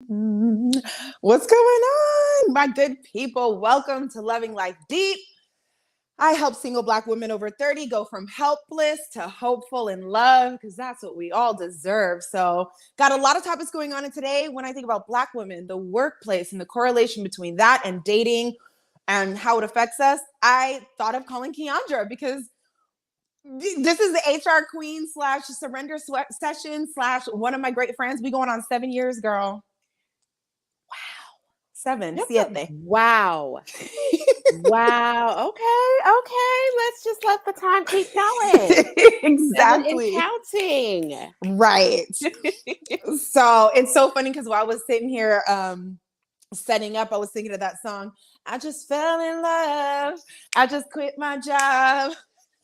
What's going on, my good people? Welcome to Loving Life Deep. I help single Black women over 30 go from helpless to hopeful in love because that's what we all deserve. So, got a lot of topics going on in today. When I think about Black women, the workplace, and the correlation between that and dating and how it affects us, I thought of calling Keandra because this is the HR queen slash surrender session slash one of my great friends. We going on 7 years, girl. Seven, siete. Wow. Wow. Okay. Let's just let the time keep going. 7 and Exactly. counting. Right. So it's so funny because while I was sitting here setting up, I was thinking of that song. I just fell in love. I just quit my job.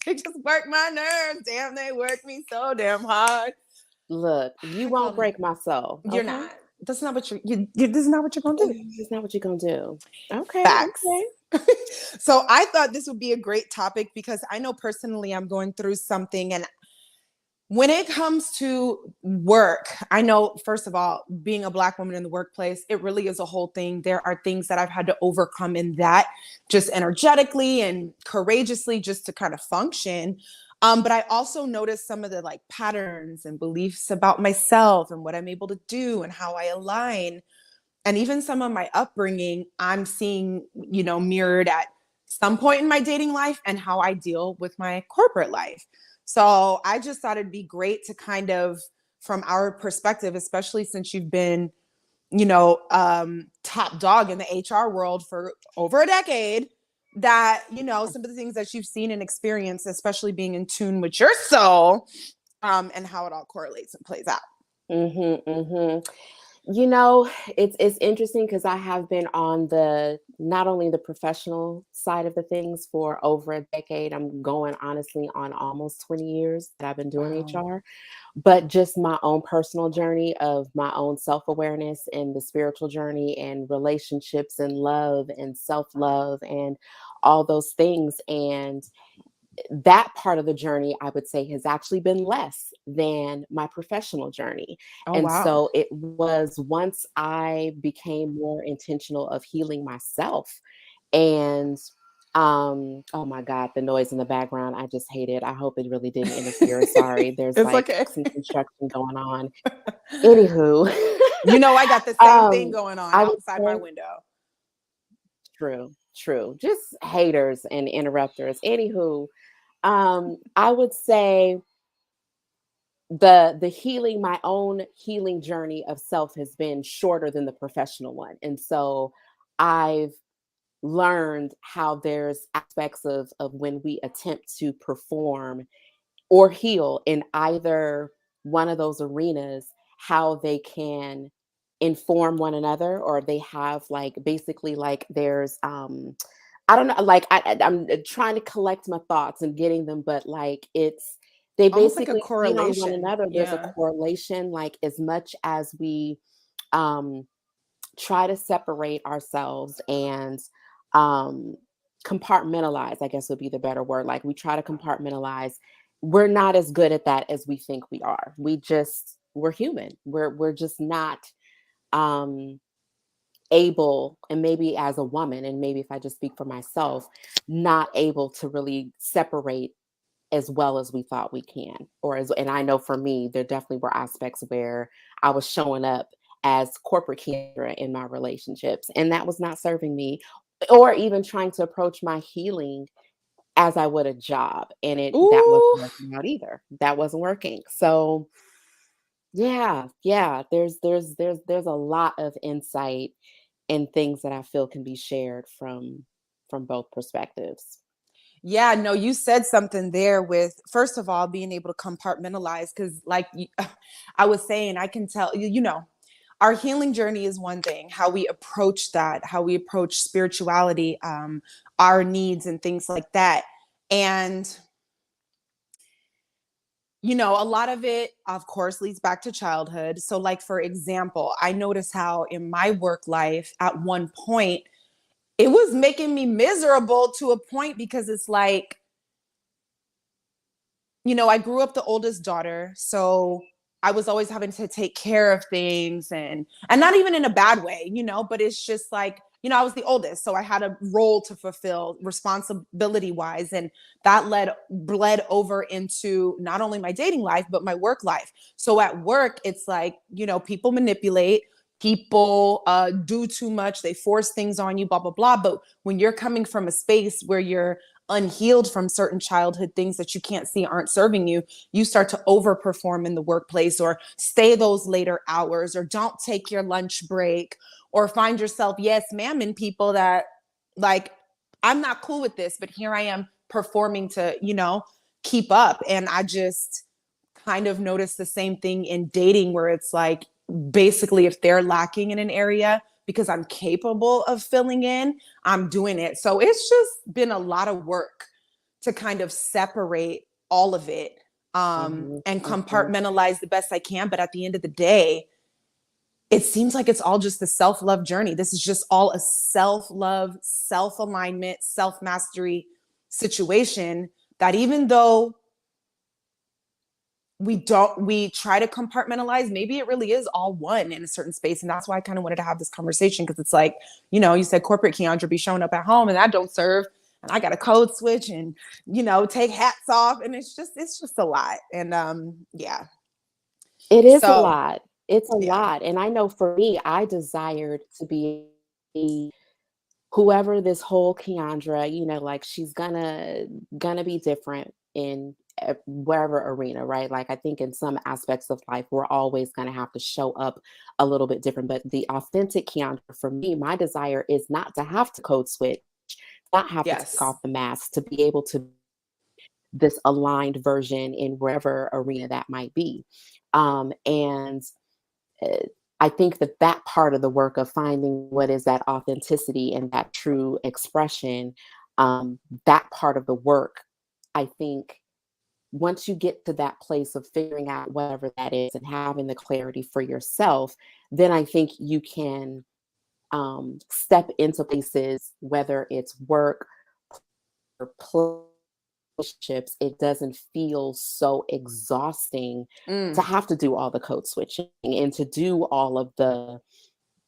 It just worked my nerves. Damn, they worked me so damn hard. Look, you I call won't that. break my soul. You're Okay. not. That's not what this is not what you're gonna do. That's not what you're gonna do. Okay. Facts. So I thought this would be a great topic because I know personally I'm going through something, and when it comes to work, I know, first of all, being a Black woman in the workplace, it really is a whole thing. There are things that I've had to overcome in that, just energetically and courageously, just to kind of function. But I also noticed some of the like patterns and beliefs about myself and what I'm able to do and how I align. And even some of my upbringing, I'm seeing, mirrored at some point in my dating life and how I deal with my corporate life. So I just thought it'd be great to kind of, from our perspective, especially since you've been, top dog in the HR world for over a decade, that, some of the things that you've seen and experienced, especially being in tune with your soul, and how it all correlates and plays out. Mm-hmm. You know, it's interesting because I have been on the not only the professional side of the things for over a decade. I'm going honestly on almost 20 years that I've been doing Wow. HR, but just my own personal journey of my own self-awareness and the spiritual journey and relationships and love and self-love and all those things. And that part of the journey, I would say, has actually been less than my professional journey. Oh, And wow. so it was once I became more intentional of healing myself and oh my God, the noise in the background, I just hate it. I hope it really didn't interfere. Sorry, there's It's like okay. some construction going on. Anywho, I got the same thing um, going on I would outside my say window. true. Just haters and interrupters. Anywho, I would say the healing, my own healing journey of self has been shorter than the professional one. And so I've learned how there's aspects of when we attempt to perform or heal in either one of those arenas, how they can inform one another, or they have like basically like there's I don't know, like I'm trying to collect my thoughts and getting them, but like they Almost like a basically feed on one correlation. another. There's a Yeah. correlation, like as much as we um try to separate ourselves and um compartmentalize, I guess would be the better word. Like we try to compartmentalize, we're not as good at that as we think we are. We're human. We're just not um able, and maybe as a woman, and maybe if I just speak for myself, not able to really separate as well as we thought we can. And I know for me, there definitely were aspects where I was showing up as corporate Kendra in my relationships, and that was not serving me, or even trying to approach my healing as I would a job. And that wasn't Ooh. working out either. That wasn't working. So yeah, there's a lot of insight and things that I feel can be shared from both perspectives. Yeah, no, you said something there with, first of all, being able to compartmentalize. Because, like I was saying, I can tell, our healing journey is one thing, how we approach that, how we approach spirituality, our needs, and things like that. And a lot of it, of course, leads back to childhood. So, like, for example, I notice how in my work life, at one point, it was making me miserable to a point because it's like, I grew up the oldest daughter. So I was always having to take care of things, and not even in a bad way, but it's just like, I was the oldest, so I had a role to fulfill responsibility wise. And that bled over into not only my dating life, but my work life. So at work, it's like, people manipulate, people do too much, they force things on you, blah, blah, blah. But when you're coming from a space where you're unhealed from certain childhood things that you can't see aren't serving you, you start to overperform in the workplace, or stay those later hours, or don't take your lunch break, or find yourself, yes, ma'am, in people that, like, I'm not cool with this, but here I am performing to, keep up. And I just kind of noticed the same thing in dating, where it's like, basically, if they're lacking in an area, because I'm capable of filling in, I'm doing it. So it's just been a lot of work to kind of separate all of it, and compartmentalize the best I can. But at the end of the day, it seems like it's all just the self-love journey. This is just all a self-love, self-alignment, self-mastery situation, that even though we try to compartmentalize, maybe it really is all one in a certain space. And that's why I kind of wanted to have this conversation, because it's like, you said corporate Keandra be showing up at home, and that don't serve, and I got to code switch and, take hats off, and it's just a lot. And yeah. It is a So lot. It's a yeah. lot. And I know for me, I desired to be whoever this whole Keandra, like she's gonna be different in wherever arena, right? Like I think in some aspects of life, we're always gonna have to show up a little bit different. But the authentic Keandra, for me, my desire is not to have to code switch, not have to take Yes. off the mask, to be able to this aligned version in wherever arena that might be. And I think that that part of the work of finding what is that authenticity and that true expression, that part of the work, I think once you get to that place of figuring out whatever that is and having the clarity for yourself, then I think you can step into places, whether it's work or relationships, it doesn't feel so exhausting to have to do all the code switching and to do all of the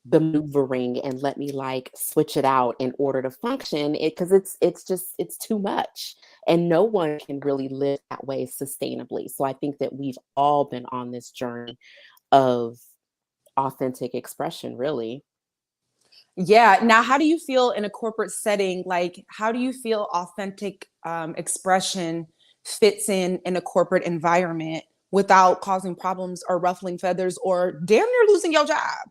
maneuvering and let me like switch it out in order to function it, because it's too much, and no one can really live that way sustainably. So I think that we've all been on this journey of authentic expression, really. Yeah. Now, how do you feel in a corporate setting? Like, how do you feel authentic expression fits in a corporate environment without causing problems or ruffling feathers or damn near losing your job?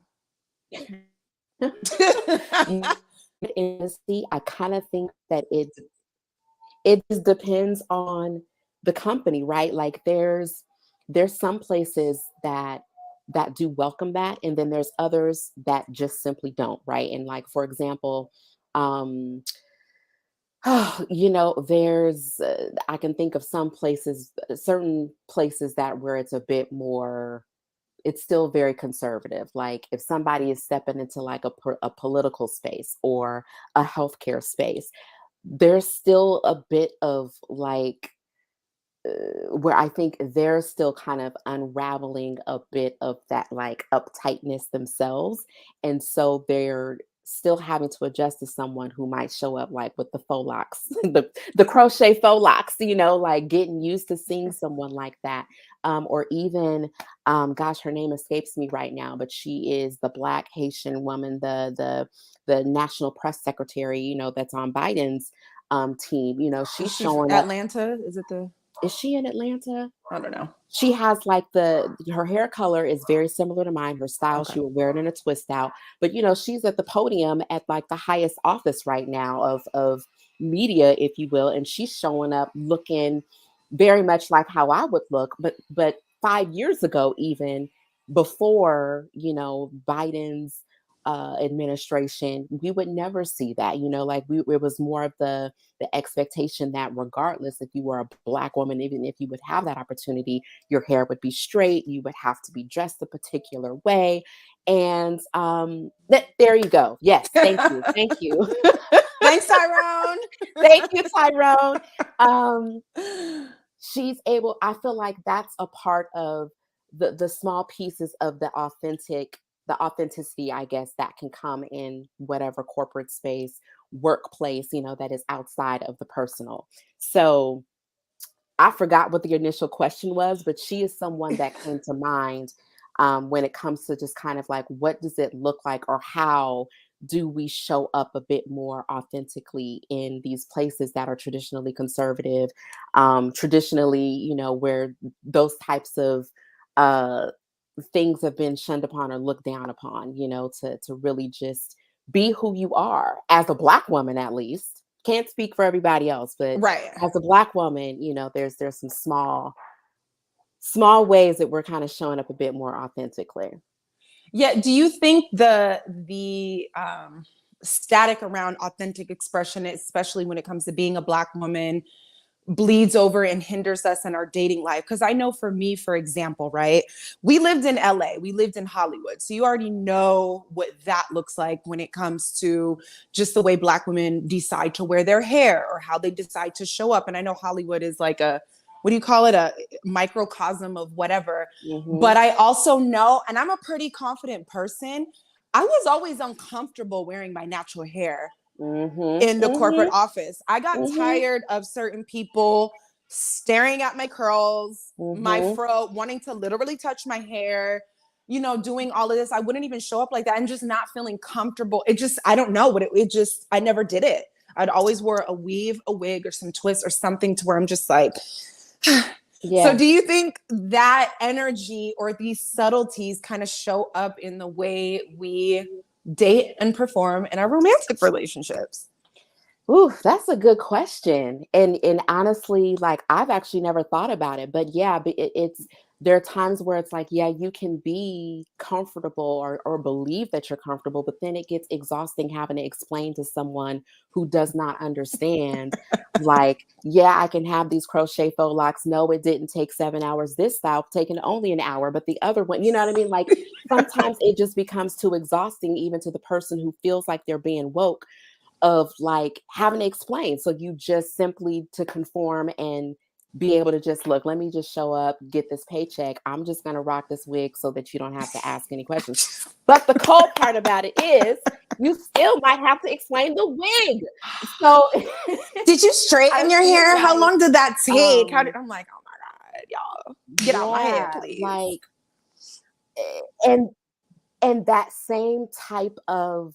Honesty, I kind of think that it just depends on the company, right? Like there's some places that do welcome that, and then there's others that just simply don't, right? And like for example, um there's I can think of some places, certain places that where it's a bit more, it's still very conservative. Like if somebody is stepping into like a political space or a healthcare space, there's still a bit of like where I think they're still kind of unraveling a bit of that like uptightness themselves. And so they're still having to adjust to someone who might show up like with the faux locks, the crochet faux locks, like getting used to seeing someone like that. Or even, gosh, her name escapes me right now, but she is the Black Haitian woman, the national press secretary, that's on Biden's team. She's She's showing up. Atlanta. Is it the? Is she in Atlanta? I don't know. She has like her hair color is very similar to mine. Her style, Okay. she would wear it in a twist out. But she's at the podium at like the highest office right now of media, if you will, and she's showing up looking very much like how I would look. But 5 years ago, even before Biden's administration, we would never see that. Like it was more of the expectation that regardless if you were a Black woman, even if you would have that opportunity, your hair would be straight, you would have to be dressed a particular way. And there you go. Yes, thank you. Thank you. Thanks, Tyrone. Thank you, Tyrone. She's able, I feel like that's a part of the small pieces of the authenticity, I guess, that can come in whatever corporate space, workplace, that is outside of the personal. So I forgot what the initial question was, but she is someone that came to mind when it comes to just kind of like, what does it look like, or how do we show up a bit more authentically in these places that are traditionally conservative, traditionally, where those types of uh, things have been shunned upon or looked down upon, to really just be who you are as a Black woman, at least. Can't speak for everybody else, but Right. as a Black woman, there's some small ways that we're kind of showing up a bit more authentically. Yeah. Do you think the static around authentic expression, especially when it comes to being a Black woman, bleeds over and hinders us in our dating life? Because I know for me, for example, right, we lived in LA, we lived in Hollywood, so you already know what that looks like when it comes to just the way Black women decide to wear their hair or how they decide to show up. And I know Hollywood is like a, what do you call it, a microcosm of whatever. Mm-hmm. But I also know, and I'm a pretty confident person, I was always uncomfortable wearing my natural hair Mm-hmm. in the corporate Mm-hmm. office. I got Mm-hmm. tired of certain people staring at my curls, my Mm-hmm. fro, wanting to literally touch my hair, doing all of this. I wouldn't even show up like that and just not feeling comfortable. It just, I don't know what it just, I never did it. I'd always wear a weave, a wig, or some twist or something to where I'm just like, Yeah. so do you think that energy or these subtleties kind of show up in the way we date and perform in our romantic relationships? Ooh, that's a good question. And honestly, like, I've actually never thought about it, but yeah, but it's there are times where it's like, yeah, you can be comfortable, or believe that you're comfortable, but then it gets exhausting having to explain to someone who does not understand. Like, yeah, I can have these crochet faux locks. No, it didn't take 7 hours. This style taken only an hour, but the other one, you know what I mean? Like, sometimes it just becomes too exhausting, even to the person who feels like they're being woke, of like having to explain. So you just simply to conform and be able to just look, let me just show up, get this paycheck. I'm just going to rock this wig so that you don't have to ask any questions. But the cold part about it is you still might have to explain the wig. So Did you straighten I your feel hair? How like, long did that take? um, I'm like, oh my God, y'all, get out my head, yeah, please. like, and that same type of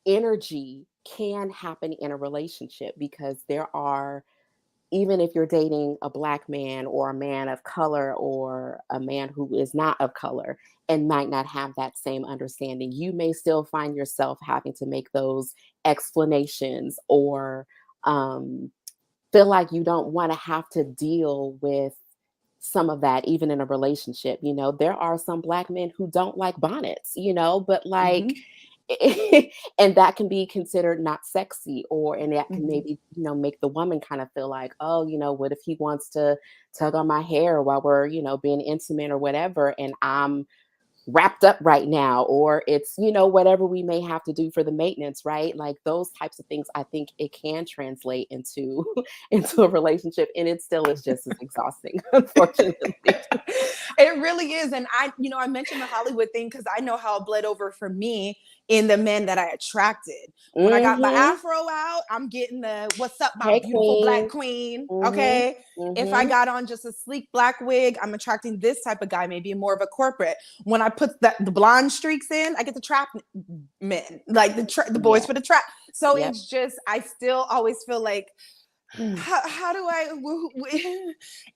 energy can happen in a relationship, because there are, even if you're dating a Black man or a man of color or a man who is not of color and might not have that same understanding, you may still find yourself having to make those explanations, or um, feel like you don't want to have to deal with some of that, even in a relationship. There are some Black men who don't like bonnets, but like, Mm-hmm. and that can be considered not sexy, and that can Mm-hmm. maybe, make the woman kind of feel like, oh, what if he wants to tug on my hair while we're, being intimate or whatever, and I'm wrapped up right now, or it's, whatever we may have to do for the maintenance, right? Like, those types of things, I think it can translate into into a relationship, and it still is just as exhausting, unfortunately. It really is. And I mentioned the Hollywood thing because I know how it bled over for me in the men that I attracted. When I got my Mm-hmm. afro out, I'm getting the what's up, my Hey, beautiful Black queen. queen. Mm-hmm. Okay. If I Mm-hmm. got on just a sleek black wig, I'm attracting this type of guy, maybe more of a corporate. When I put the blonde streaks in, I get the trap men, like the boys Yeah. for the trap. So Yep. it's just, I still always feel like, how do I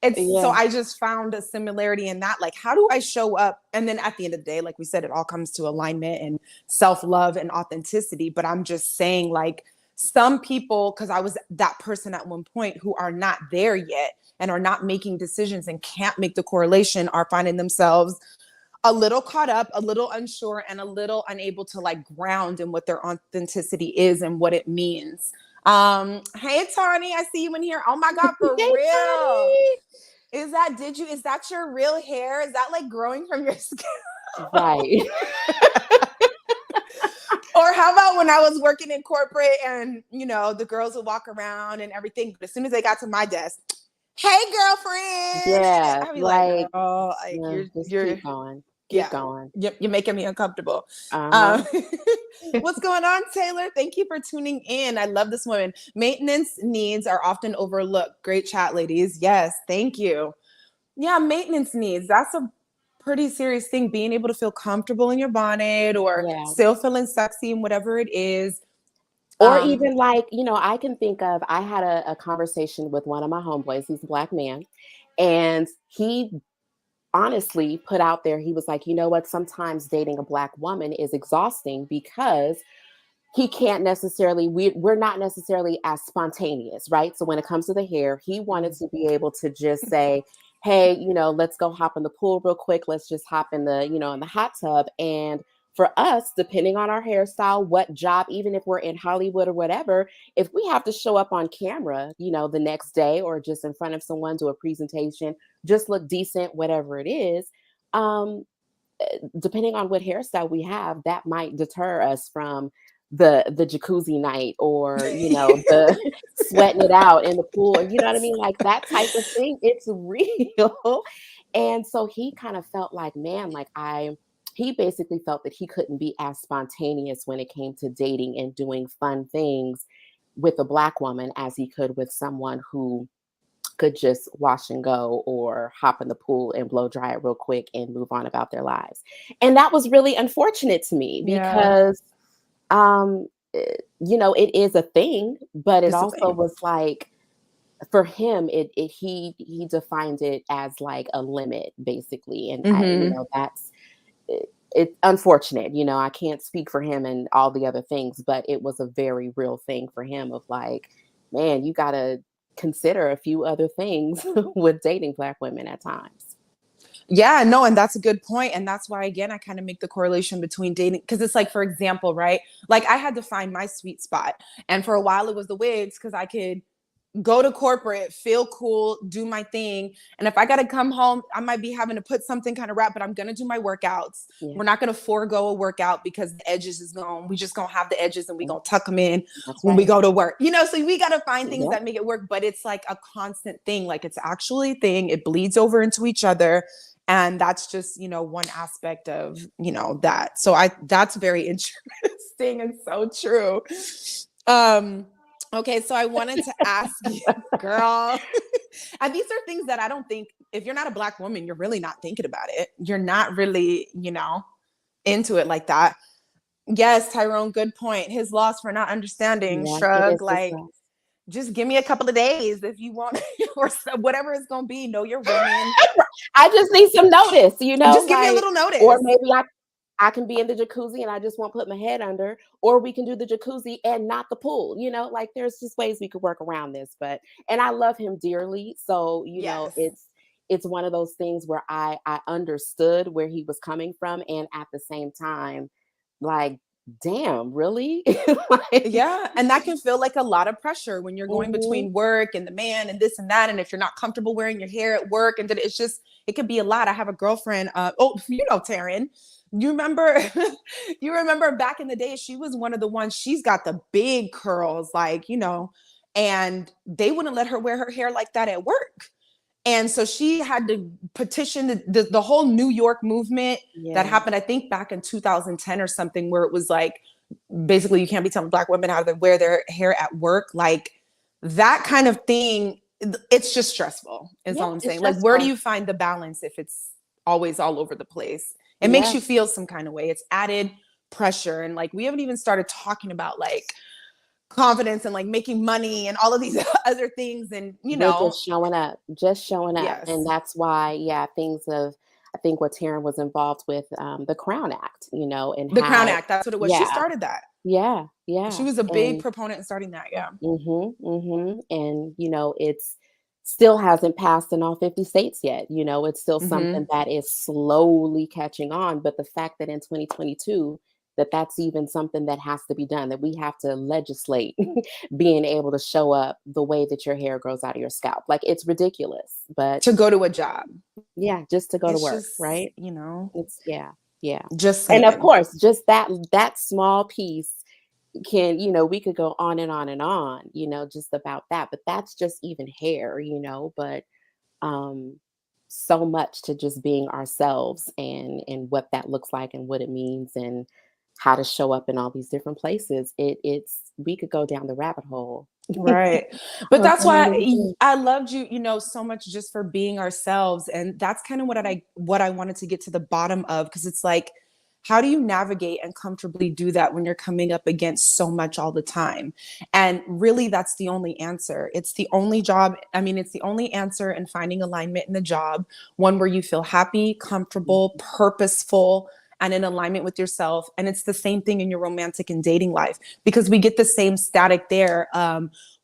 it's so Yeah. I just found a similarity in that, like, how do I show up? And then at the end of the day, like we said, it all comes to alignment and self-love and authenticity. But I'm just saying, like, some people, because I was that person at one point, who are not there yet and are not making decisions and can't make the correlation, are finding themselves a little caught up, a little unsure, and a little unable to like ground in what their authenticity is and what it means. Hey Tawny, I see you in here. Oh my God, for Hey, real. Tony. Is that your real hair? Is that like growing from your skin? Right. Or how about when I was working in corporate and the girls would walk around and everything, but as soon as they got to my desk, hey girlfriend. Yeah, I be like, like, girl, like no, just you're keep going. Keep yeah, going. you're making me uncomfortable. Uh-huh. Um, what's going on, Taylor? Thank you for tuning in. I love this woman. Maintenance needs are often overlooked. Great chat, ladies. Yes, thank you. Yeah, maintenance needs. That's a pretty serious thing. Being able to feel comfortable in your bonnet or Yeah. still feeling sexy in whatever it is. Or even like, I can think of, I had a conversation with one of my homeboys. He's a Black man. And he honestly put out there, he was like, you know what? Sometimes dating a Black woman is exhausting because he can't necessarily, we're not necessarily as spontaneous, right? So when it comes to the hair, he wanted to be able to just say, hey, let's go hop in the pool real quick. Let's just hop in the, in the hot tub. And for us, depending on our hairstyle, what job, even if we're in Hollywood or whatever, if we have to show up on camera, the next day or just in front of someone, do a presentation, just look decent, whatever it is, depending on what hairstyle we have, that might deter us from the jacuzzi night or the sweating it out in the pool, or you know what I mean, like that type of thing. It's real. And so he kind of felt like, man, like he basically felt that he couldn't be as spontaneous when it came to dating and doing fun things with a Black woman as he could with someone who could just wash and go or hop in the pool and blow dry it real quick and move on about their lives. And that was really unfortunate to me Yeah, because it is a thing, but it it's a also thing. was like, for him, he defined it as like a limit basically. And that's it's unfortunate. I can't speak for him and all the other things, but it was a very real thing for him of like, man, you gotta consider a few other things with dating Black women at times. Yeah, no, and that's a good point. And that's why, again, I kind of make the correlation between dating. Because it's like, for example, right? Like I had to find my sweet spot. And for a while, it was the wigs because I could go to corporate, feel cool, do my thing. And if I got to come home, I might be having to put something kind of wrap, but I'm going to do my workouts. Yeah, We're not going to forego a workout because the edges is gone. We just going to have the edges and we going to tuck them in that's when we right. go to work. So we got to find things Yep. that make it work, but it's like a constant thing. Like it's actually a thing. It bleeds over into each other. And that's just, one aspect of, that. So that's very interesting and so true. Okay, so I wanted to ask you, girl, and these are things that I don't think, if you're not a Black woman, you're really not thinking about it. You're not really, into it like that. Yes, Tyrone, good point. His loss for not understanding, Yeah, it shrug, is this like, way. just give me a couple of days if you want, or whatever it's going to be. Know your women. I just need some notice, Just give me a like, little or notice. maybe I can be in the jacuzzi and I just won't put my head under, or we can do the jacuzzi and not the pool, like there's just ways we could work around this. And I love him dearly. So, Yes. it's one of those things where I understood where he was coming from. And at the same time, like, damn, really? Like, Yeah. And that can feel like a lot of pressure when you're going mhm, between work and the man and this and that. And if you're not comfortable wearing your hair at work, and it's just, it could be a lot. I have a girlfriend. Taryn, you remember, you remember back in the day, she was one of the ones, she's got the big curls, like, and they wouldn't let her wear her hair like that at work. And so she had to petition the whole New York movement that yeah, happened, I think, back in 2010 or something, where it was like, basically you can't be telling Black women how to wear their hair at work. Like that kind of thing, it's just stressful, is yeah, all I'm it's saying. Like, where do stressful. you find the balance if it's always all over the place? It makes Yeah. you feel some kind of way. It's added pressure. And like, we haven't even started talking about like confidence and like making money and all of these other things. And, We're just showing up. And yes, that's why, yeah, I think what Taryn was involved with, the Crown Act, and the Crown how, Act, that's what it was. She yeah, started that. yeah, She yeah. was a big And, proponent in starting that. Yeah. and, it's still hasn't passed in all 50 states yet. It's still Mm-hmm. something that is slowly catching on. But the fact that in 2022, that's even something that has to be done, that we have to legislate being able to show up the way that your hair grows out of your scalp. Like, it's ridiculous, but To go to a job. yeah, just to go to It's work, just, right? It's, yeah, yeah. just And of saying. course, just that small piece can, we could go on and on and on, just about that. But that's just even hair, but um so much to just being ourselves and what that looks like and what it means and how to show up in all these different places. It's we could go down the rabbit hole. Right. But On that's so why many things. I loved you, so much just for being ourselves. And that's kind of what I wanted to get to the bottom of, because it's like, how do you navigate and comfortably do that when you're coming up against so much all the time? And really, that's the only answer. It's the only job. I mean, it's the only answer in finding alignment in the job, one where you feel happy, comfortable, purposeful, and in alignment with yourself. And it's the same thing in your romantic and dating life, because we get the same static there.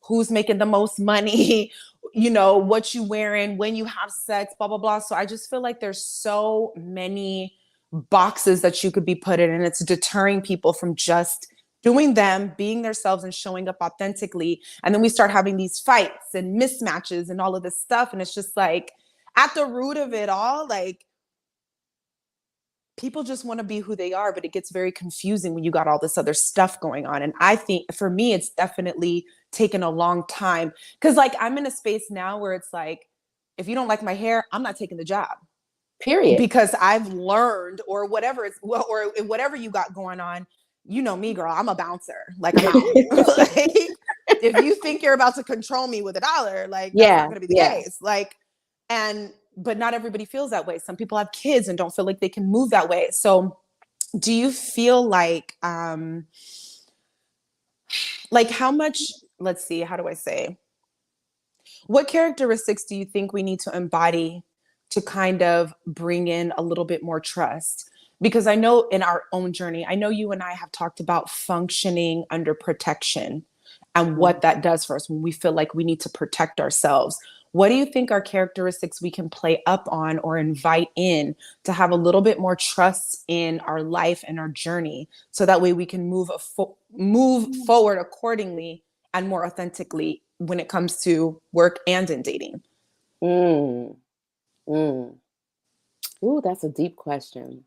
Who's making the most money, what you wearing, when you have sex, blah, blah, blah. So I just feel like there's so many boxes that you could be put in, and it's deterring people from just doing them, being themselves and showing up authentically. And then we start having these fights and mismatches and all of this stuff. And it's just like, at the root of it all, like, people just want to be who they are, but it gets very confusing when you got all this other stuff going on. And I think for me, it's definitely taken a long time, because like I'm in a space now where it's like, if you don't like my hair, I'm not taking the job, Period. because I've learned, or whatever it's, well, or whatever you got going on. You know me, girl, I'm a bouncer. Like, I'm out. Like, if you think you're about to control me with $1, like, that's not Yeah, going to be the yeah. case. Like, and but not everybody feels that way. Some people have kids and don't feel like they can move that way. So do you feel like how much, let's see, how do I say, what characteristics do you think we need to embody to kind of bring in a little bit more trust? Because I know in our own journey, I know you and I have talked about functioning under protection and what that does for us when we feel like we need to protect ourselves. What do you think are characteristics we can play up on or invite in to have a little bit more trust in our life and our journey, so that way we can move forward accordingly and more authentically when it comes to work and in dating? Mm, mm. Ooh, that's a deep question.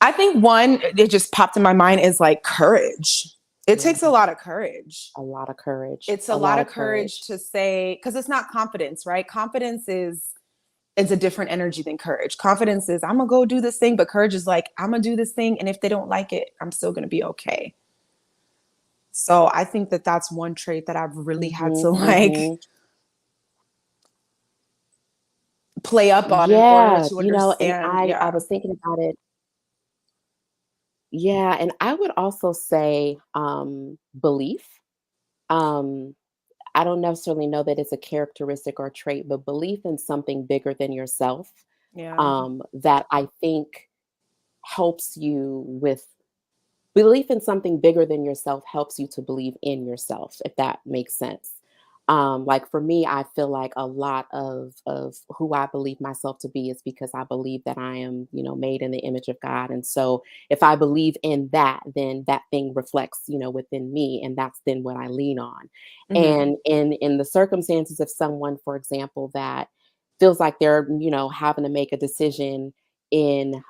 I think one, it just popped in my mind, is like courage. It Yeah, takes a lot of courage. a lot of courage. It's a A lot lot of of courage courage. to say, because it's not confidence, right? Confidence is, it's a different energy than courage. Confidence is, I'm gonna go do this thing, but courage is like, I'm gonna do this thing, and if they don't like it, I'm still gonna be okay. So I think that that's one trait that I've really had to Hmm, like hmm. play up on in order Yeah, to and understand. I Yeah. was thinking about it. Yeah, and I would also say belief. Um, I don't necessarily know that it's a characteristic or trait, but belief in something bigger than yourself, Yeah. that I think helps you with belief in something bigger than yourself helps you to believe in yourself, if that makes sense. Like for me, I feel like a lot of who I believe myself to be is because I believe that I am, made in the image of God. And so if I believe in that, then that thing reflects, within me, and that's then what I lean on. Hmm. And in the circumstances of someone, for example, that feels like they're, having to make a decision in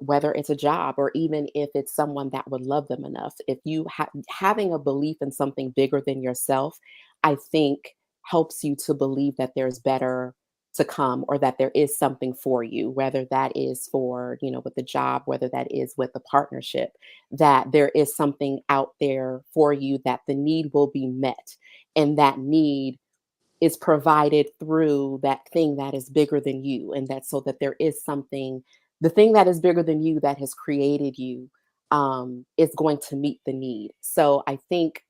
whether it's a job or even if it's someone that would love them enough. If you having a belief in something bigger than yourself, I think helps you to believe that there's better to come or that there is something for you, whether that is for, with the job, whether that is with the partnership, that there is something out there for you, that the need will be met. And that need is provided through that thing that is bigger than you, and that so that there is something, the thing that is bigger than you that has created you, is going to meet the need. So I think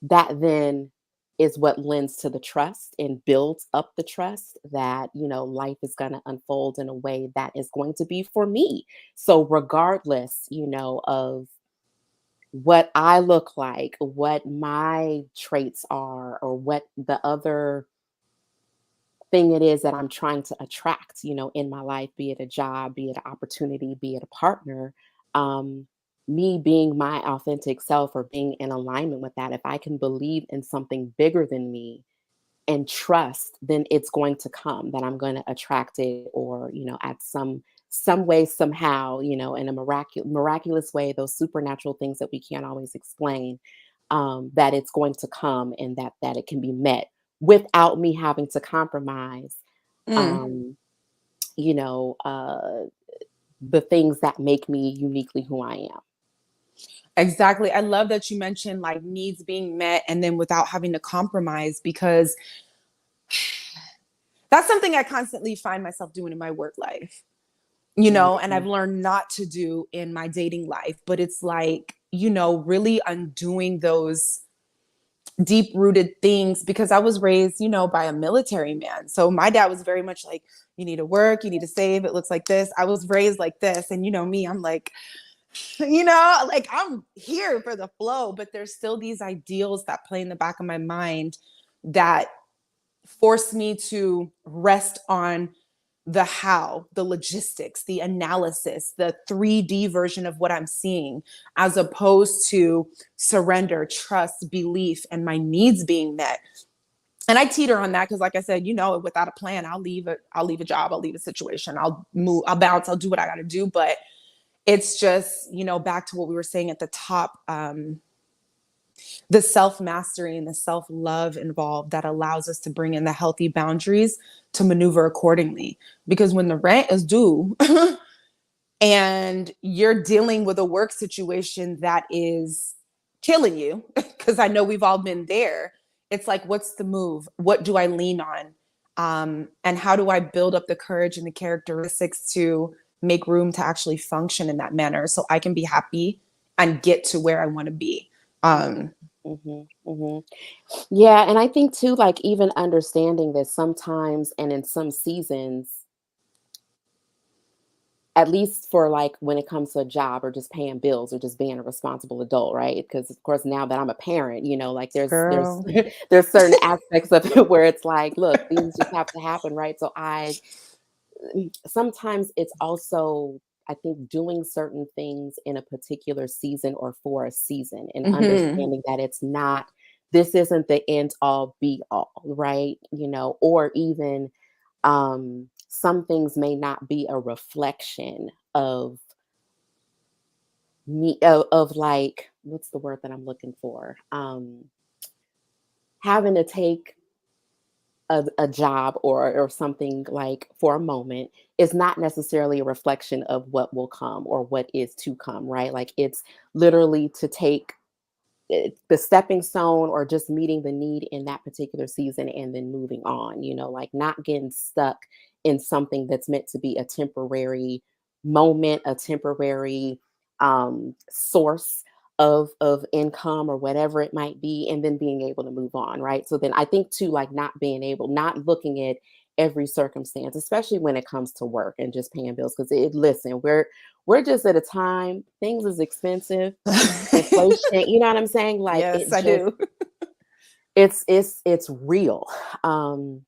that then is what lends to the trust and builds up the trust that life is going to unfold in a way that is going to be for me. So regardless of what I look like, what my traits are, or what the other thing it is that I'm trying to attract, in my life, be it a job, be it an opportunity, be it a partner, um, me being my authentic self or being in alignment with that, if I can believe in something bigger than me and trust, then it's going to come, that I'm going to attract it, or, at some some way, somehow, in a miraculous way, those supernatural things that we can't always explain, that it's going to come, and that it can be met without me having to compromise, Mm, um, you know, uh, the things that make me uniquely who I am. exactly. I love that you mentioned like needs being met and then without having to compromise, because that's something I constantly find myself doing in my work life, and I've Mhm. learned not to do in my dating life. But it's like, really undoing those deep rooted things, because I was raised, by a military man. So my dad was very much like, you need to work, you need to save. It looks like this. I was raised like this. And me, I'm like, like I'm here for the flow, but there's still these ideals that play in the back of my mind that force me to rest on the how, the logistics, the analysis, the 3D version of what I'm seeing, as opposed to surrender, trust, belief, and my needs being met. And I teeter on that because, like I said, without a plan, I'll leave a job, I'll leave a situation, I'll move, I'll bounce, I'll do what I got to do. But it's just, back to what we were saying at the top, the self mastery and the self love involved that allows us to bring in the healthy boundaries to maneuver accordingly. Because when the rent is due and you're dealing with a work situation that is killing you, because I know we've all been there, it's like, what's the move? What do I lean on? And how do I build up the courage and the characteristics to make room to actually function in that manner so I can be happy and get to where I want to be? Um, Mhm, mhm. Yeah, and I think too, like, even understanding that sometimes and in some seasons, at least for, like, when it comes to a job or just paying bills or just being a responsible adult, right? Because of course now that I'm a parent, like there's Girl. there's certain aspects of it where it's like, look, things just have to happen, right? So sometimes it's also, I think, doing certain things in a particular season or for a season, and Mhm. understanding that this isn't the end all be all, right? Or even, some things may not be a reflection of me, of like, what's the word that I'm looking for? Having to take a job or something, like, for a moment, is not necessarily a reflection of what will come or what is to come, right? Like, it's literally to take the stepping stone, or just meeting the need in that particular season and then moving on, like not getting stuck in something that's meant to be a temporary moment, a temporary, source of income or whatever it might be, and then being able to move on, right? So then I think too, like, not looking at every circumstance, especially when it comes to work and just paying bills, because listen, we're just at a time, things is expensive, inflation, you know what I'm saying? Like, Yes, I do. it's real. Um,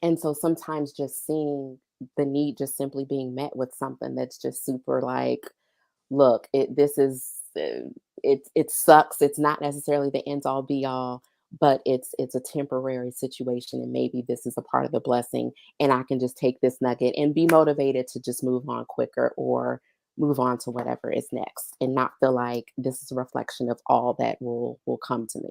and so sometimes just seeing the need just simply being met with something that's just super, like, look, it sucks. It's not necessarily the end all be all, but it's a temporary situation, and maybe this is a part of the blessing, and I can just take this nugget and be motivated to just move on quicker, or move on to whatever is next, and not feel like this is a reflection of all that will come to me.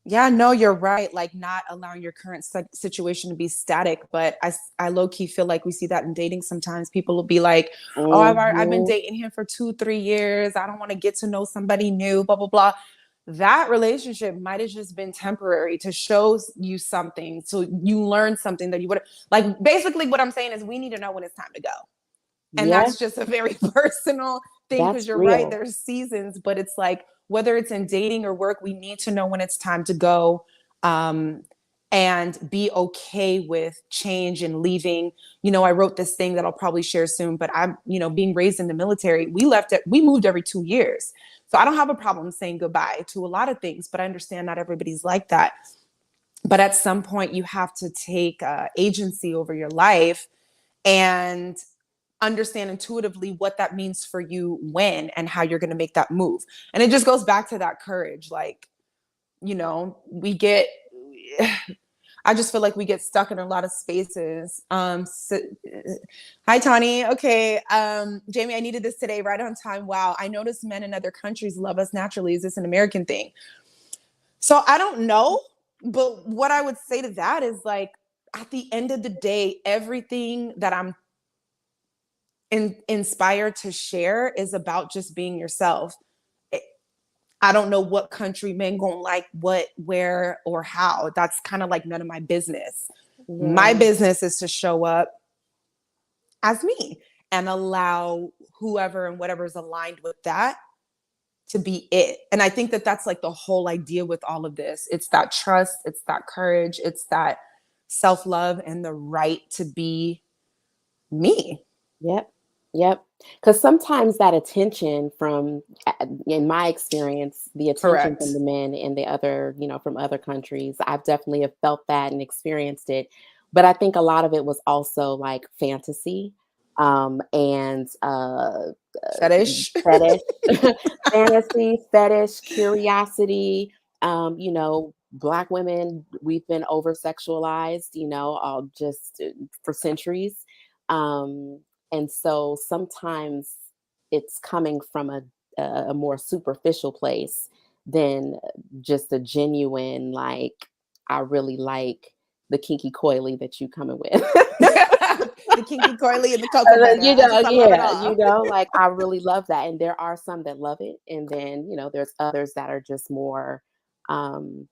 Yeah, no, you're right. Like not allowing your current situation to be static. But I low key feel like we see that in dating sometimes. People will be like, "Oh, I've been Mhm. dating him for 2, 3 years. I don't want to get to know somebody new." Blah blah blah. That relationship might have just been temporary to show you something, so you learn something that you would like. Basically, what I'm saying is we need to know when it's time to go, and Yeah, that's just a very personal thing, because that's you're right, real. there's seasons, but it's like whether it's in dating or work, we need to know when it's time to go, um, and be okay with change and leaving. I wrote this thing that I'll probably share soon, but I'm, being raised in the military, we moved every 2 years. So I don't have a problem saying goodbye to a lot of things, but I understand not everybody's like that. But at some point you have to take agency over your life and understand intuitively what that means for you when and how you're going to make that move. And it just goes back to that courage. Like, we get I just feel like we get stuck in a lot of spaces. Hi, Tawny. Okay. Jaimi, I needed this today, right on time. Wow. I noticed men in other countries love us naturally. Is this an American thing? So I don't know. But what I would say to that is like, at the end of the day, everything that I'm inspired to share is about just being yourself. I don't know what country men gonna like what, where, or how. That's kind of like none of my business. My Yeah. business is to show up as me and allow whoever and whatever is aligned with that to be it. And I think that that's like the whole idea with all of this. It's that trust, it's that courage, it's that self-love and the right to be me. Yep. Yep. Because sometimes that attention from, in my experience, the attention from Correct. the men in the other, from other countries, I've definitely have felt that and experienced it. But I think a lot of it was also like fantasy, and Fetish. fetish, fantasy, fetish, curiosity. Black women, we've been over sexualized, just for centuries. Um, and so sometimes it's coming from a more superficial place than just a genuine, like, I really like the kinky coily that you coming with. The kinky coily and the cocoa butter. I love it Yeah, all. like, I really love that. And there are some that love it. And then, there's others that are just more, um,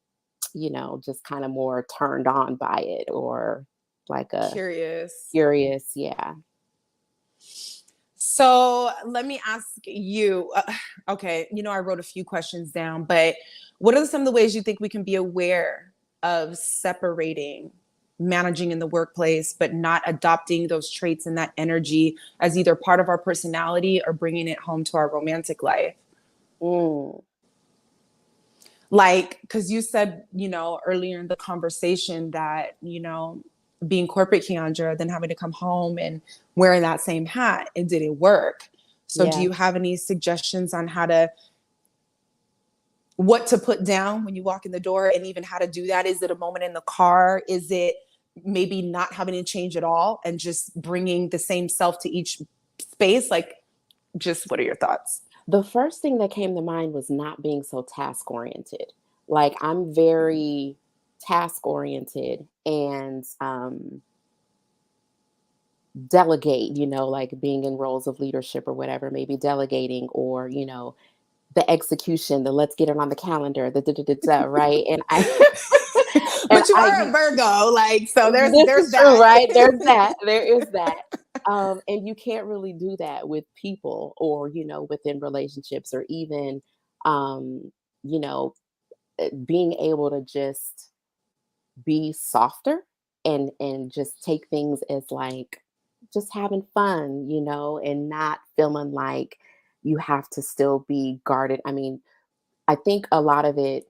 just kind of more turned on by it, or like a Curious. curious. Yeah. So let me ask you. Okay, I wrote a few questions down, but what are some of the ways you think we can be aware of separating managing in the workplace, but not adopting those traits and that energy as either part of our personality or bringing it home to our romantic life? Mm, Like, because you said, earlier in the conversation that, being corporate Keandra, then having to come home and wearing that same hat, it didn't work. So do yeah. you have any suggestions on what to put down when you walk in the door, and even how to do that? Is it a moment in the car? Is it maybe not having to change at all and just bringing the same self to each space? Like, just what are your thoughts? The first thing that came to mind was not being so task oriented. Like, I'm very task oriented, and delegate, like being in roles of leadership or whatever, maybe delegating, or, the execution, the let's get it on the calendar, the da, da, da, da, right? And I and But you I are a Virgo, like, so there's this there's is true, that. right? There's that. There is that. And you can't really do that with people, or, within relationships, or even, you know, being able to just be softer, and just take things as like just having fun, and not feeling like you have to still be guarded. I mean, I think a lot of it,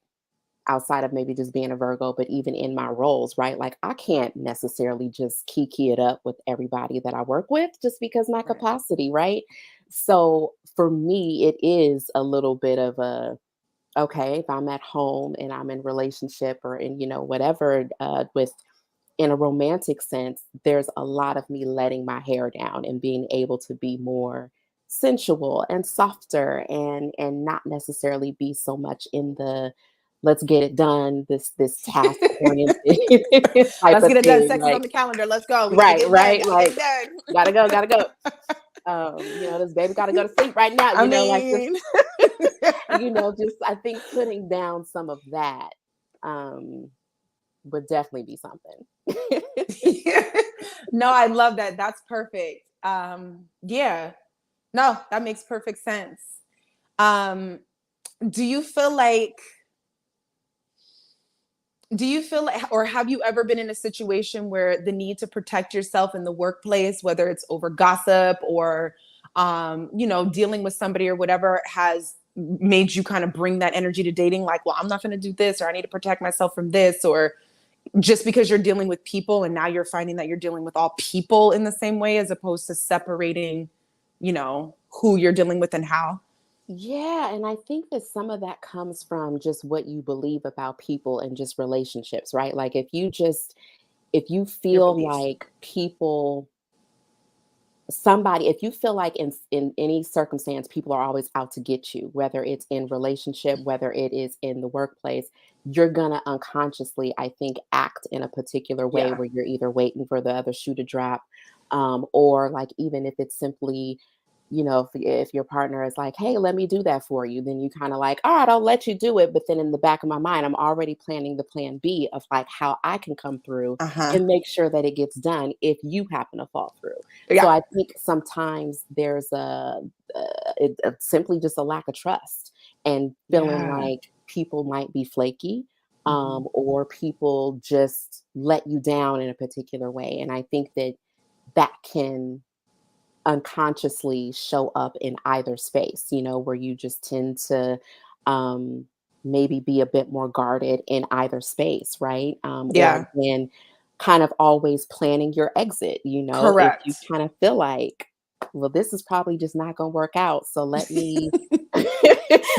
outside of maybe just being a Virgo, but even in my roles, right? Like, I can't necessarily just kiki it up with everybody that I work with, just because my Right. capacity, right? So for me, it is a little bit of a, okay, if I'm at home and I'm in relationship, or in, whatever, with, in a romantic sense, there's a lot of me letting my hair down and being able to be more sensual and softer, and not necessarily be so much in the let's get it done, this task oriented type Let's of get it done. thing. Sex is on Like, the calendar. Let's go. We got to right, get it done. right, Got to get like, it done. gotta go, gotta go. This baby gotta go to sleep right now, I like, just mean, just, I think putting down some of that, um would definitely be something. no, I love that. That's perfect. Yeah, no, that makes perfect sense. Um, do you feel like or have you ever been in a situation where the need to protect yourself in the workplace, whether it's over gossip or dealing with somebody or whatever, has made you kind of bring that energy to dating, like, well, I'm not going to do this, or I need to protect myself from this, or just because you're dealing with people and now you're finding that you're dealing with all people in the same way, as opposed to separating, who you're dealing with and how? Yeah, and I think that some of that comes from just what you believe about people and just relationships, right? Like if you Your feel beliefs. like people somebody if you feel like in any circumstance people are always out to get you, whether it's in relationship, whether it is in the workplace, you're going to unconsciously, I think, act in a particular way Yeah. where you're either waiting for the other shoe to drop, or like even if it's simply, if your partner is like, hey, let me do that for you, then you kind of like, all right, I'll let you do it, but then in the back of my mind I'm already planning the plan B of like how I can come through Uh-huh. and make sure that it gets done if you happen to fall through. So Yeah. I think sometimes there's simply just a lack of trust and feeling Yeah. like people might be flaky, Mhm. or people just let you down in a particular way. And I think that that can unconsciously show up in either space, where you just tend to um, maybe be a bit more guarded in either space, right? Or Yeah. again, kind of always planning your exit, if you Correct. kind of feel like, well, this is probably just not going to work out. So let me.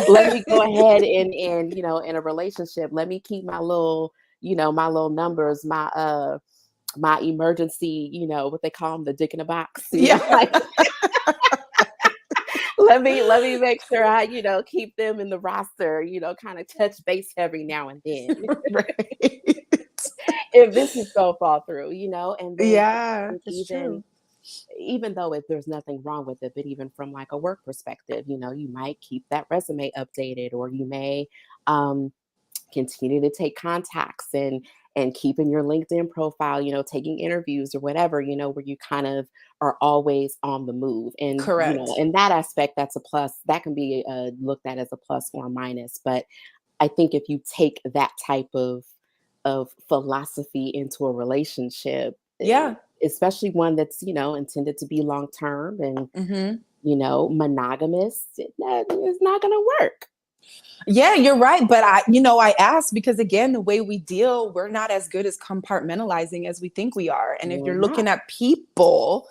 Let me go ahead and in a relationship, let me keep my little numbers, my emergency, what they call them, the dick in a box, Yeah. like let me make sure I, keep them in the roster, kind of touch base every now and then Right. if this is gonna fall through, and then I Yeah, think it's true. even though if there's nothing wrong with it, but even from like a work perspective, you might keep that resume updated, or you may um continue to take contacts and keeping your LinkedIn profile, taking interviews or whatever, where you kind of are always on the move. And, Correct. in that aspect, that's a plus. That can be looked at as a plus or a minus. But I think if you take that type of philosophy into a relationship, Yeah. especially one that's, intended to be long term and, Hmm. monogamous, it's not going to work. Yeah, you're right. But I asked because again, the way we deal, we're not as good as compartmentalizing as we think we are. And if We're you're not. looking at people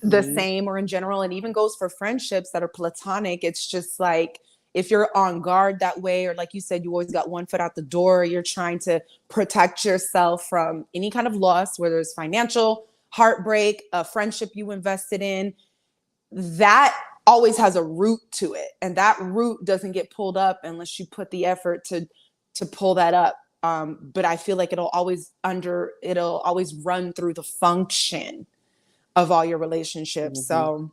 the Hmm. same or in general, and even goes for friendships that are platonic, it's just like if you're on guard that way, or like you said, you always got one foot out the door, you're trying to protect yourself from any kind of loss, whether it's financial, heartbreak, a friendship you invested in, that always has a root to it, and that root doesn't get pulled up unless you put the effort to pull that up. But I feel like it'll always run through the function of all your relationships. Hmm. So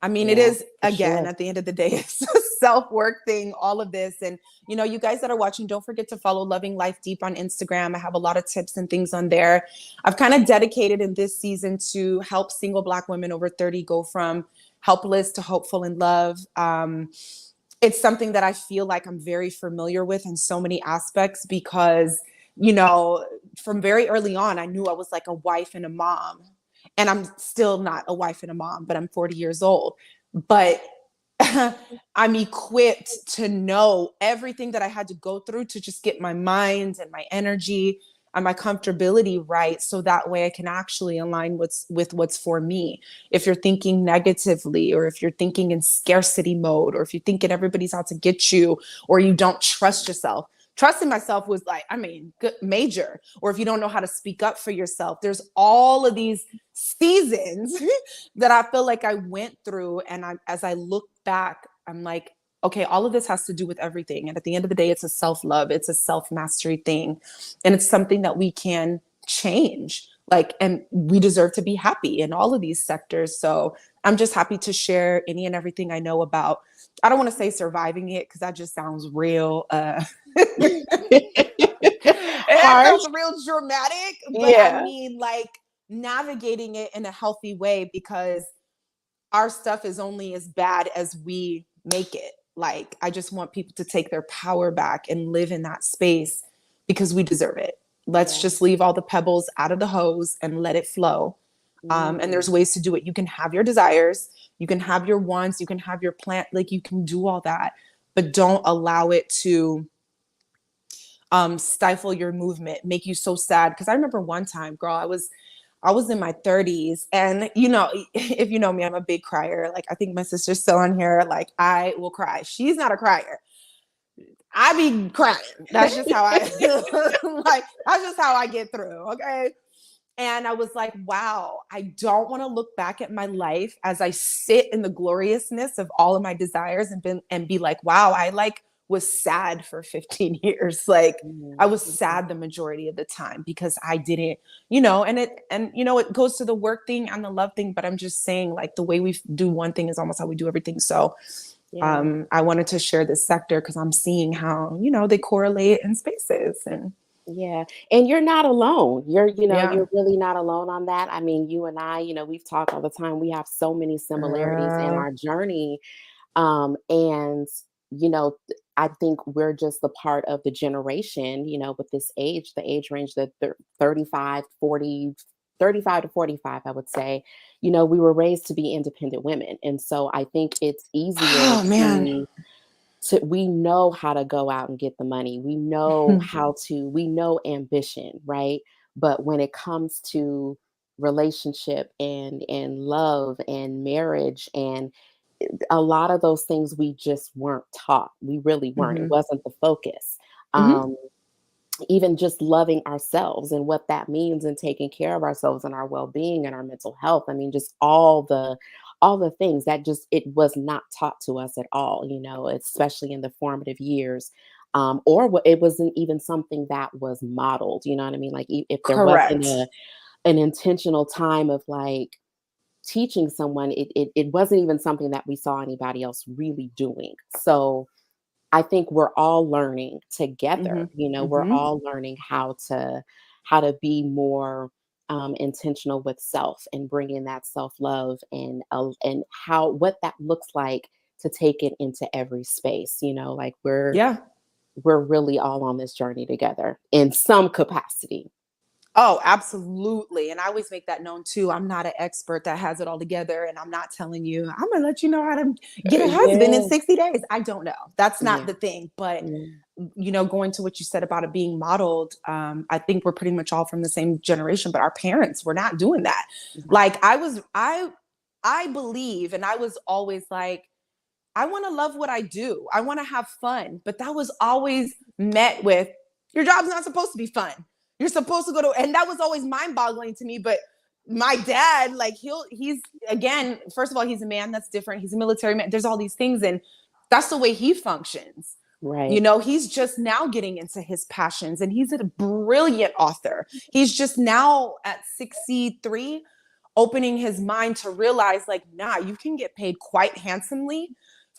I mean, it Yeah, is, for again, sure. at the end of the day, it's a self-work thing, all of this. And, you guys that are watching, don't forget to follow Loving Life Deep on Instagram. I have a lot of tips and things on there. I've kind of dedicated in this season to help single Black women over 30 go from helpless to hopeful in love. It's something that I feel like I'm very familiar with in so many aspects because, you know, from very early on, I knew I was like a wife and a mom. And I'm still not a wife and a mom, but I'm 40 years old. But I'm equipped to know everything that I had to go through to just get my mind and my energy and my comfortability right, so that way I can actually align with what's for me. If you're thinking negatively, or if you're thinking in scarcity mode, or if you're thinking everybody's out to get you, or you don't trust yourself, trusting myself was like, I mean, good, major. Or if you don't know how to speak up for yourself, there's all of these seasons that I feel like I went through. And as I look back, I'm like, okay, all of this has to do with everything. And at the end of the day, it's a self love, it's a self mastery thing. And it's something that we can change. Like, and we deserve to be happy in all of these sectors. So I'm just happy to share any and everything I know about. I don't want to say surviving it because that just sounds real. That Harsh. sounds real dramatic, but I Yeah. mean, like navigating it in a healthy way, because our stuff is only as bad as we make it. Like, I just want people to take their power back and live in that space because we deserve it. Let's Yeah. just leave all the pebbles out of the hose and let it flow. And Mm. there's ways to do it. You can have your desires, you can have your wants, you can have your plant, like you can do all that, but don't allow it to stifle your movement, make you so sad. Because I remember one time, girl, I was I was in my 30s, and you know, if you know me, I'm a big crier. Like, I think my sister's still on here. Like, I will cry. She's not a crier. I be crying. That's just how I like. That's just how I get through. Okay. And I was like, wow, I don't want to look back at my life as I sit in the gloriousness of all of my desires and be like, wow, I like was sad for 15 years. Like, I was sad the majority of the time because I didn't, it goes to the work thing and the love thing, but I'm just saying, like, the way we do one thing is almost how we do everything. So Yeah. I wanted to share this sector because I'm seeing how, they correlate in spaces. And Yeah. And you're not alone. yeah, You're really not alone on that. I mean, you and I, we've talked all the time. We have so many similarities in girl. our journey. And, I think we're just the part of the generation, with this age, the age range, the 35, 40, 35 to 45, I would say, we were raised to be independent women. And so I think it's easier Oh man. we know how to go out and get the money. We know ambition, right? But when it comes to relationship and love and marriage and a lot of those things we just weren't taught. We really weren't. It Hmm. wasn't the focus. Hmm. Um, Even just loving ourselves and what that means and taking care of ourselves and our well-being and our mental health. I mean, just all the things that just it was not taught to us at all, especially in the formative years. It wasn't even something that was modeled, you know what I mean? Like if there wasn't Correct. an intentional time of like teaching someone, it wasn't even something that we saw anybody else really doing. So I think we're all learning Hmm. together. We're Hmm. all learning how to be more intentional with self and bring in that self love and how what that looks like to take it into every space. Like Yeah. we're really all on this journey together in some capacity. Oh, absolutely. And I always make that known too. I'm not an expert that has it all together. And I'm not telling you, I'm going to let you know how to get a husband in Yeah, 60 days. I don't know. That's not yeah, the thing. But, yeah, going to what you said about it being modeled, I think we're pretty much all from the same generation, but our parents were not doing that. yeah. Like, I believe, and I was always like, I want to love what I do. I want to have fun. But that was always met with, your job's not supposed to be fun. You're supposed to go to, and that was always mind boggling to me. But my dad, like, he's, again, first of all, he's a man. That's different. He's a military man. There's all these things. And that's the way he functions. Right. He's just now getting into his passions, and he's a brilliant author. He's just now at 63 opening his mind to realize, like, nah, you can get paid quite handsomely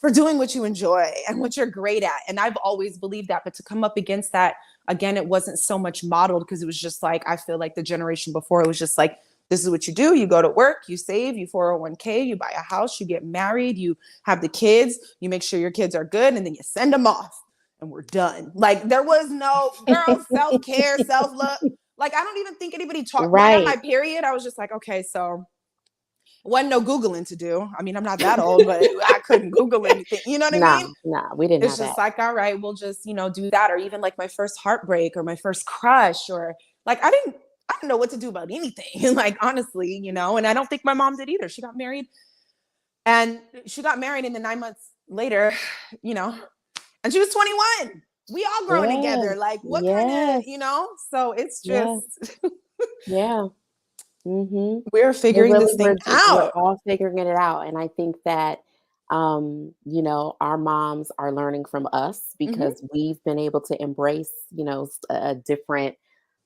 for doing what you enjoy and what you're great at. And I've always believed that. But to come up against that, again, it wasn't so much modeled because it was just like, I feel like the generation before, it was just like, this is what you do. You go to work, you save, you 401k, you buy a house, you get married, you have the kids, you make sure your kids are good, and then you send them off and we're done. Like, there was no girl self-care, self-love. Like, I don't even think anybody talked. When I got my Right. period, I was just like, okay, so wasn't no Googling to do. I mean, I'm not that old, but I couldn't Google anything. You know what I mean? No, no, we didn't It's have that. just like, all right, we'll just, do that. Or even like my first heartbreak or my first crush, or like, I didn't know what to do about anything. Like, honestly, and I don't think my mom did either. She got married, and then 9 months later, you know, and she was 21. We all growing Yes, together. Like, what kind of, yes, so it's yeah, just, yeah. Mm-hmm. we're We're figuring really this thing we're out. all figuring it out. And I think that our moms are learning from us Hmm. because we've been able to embrace, a different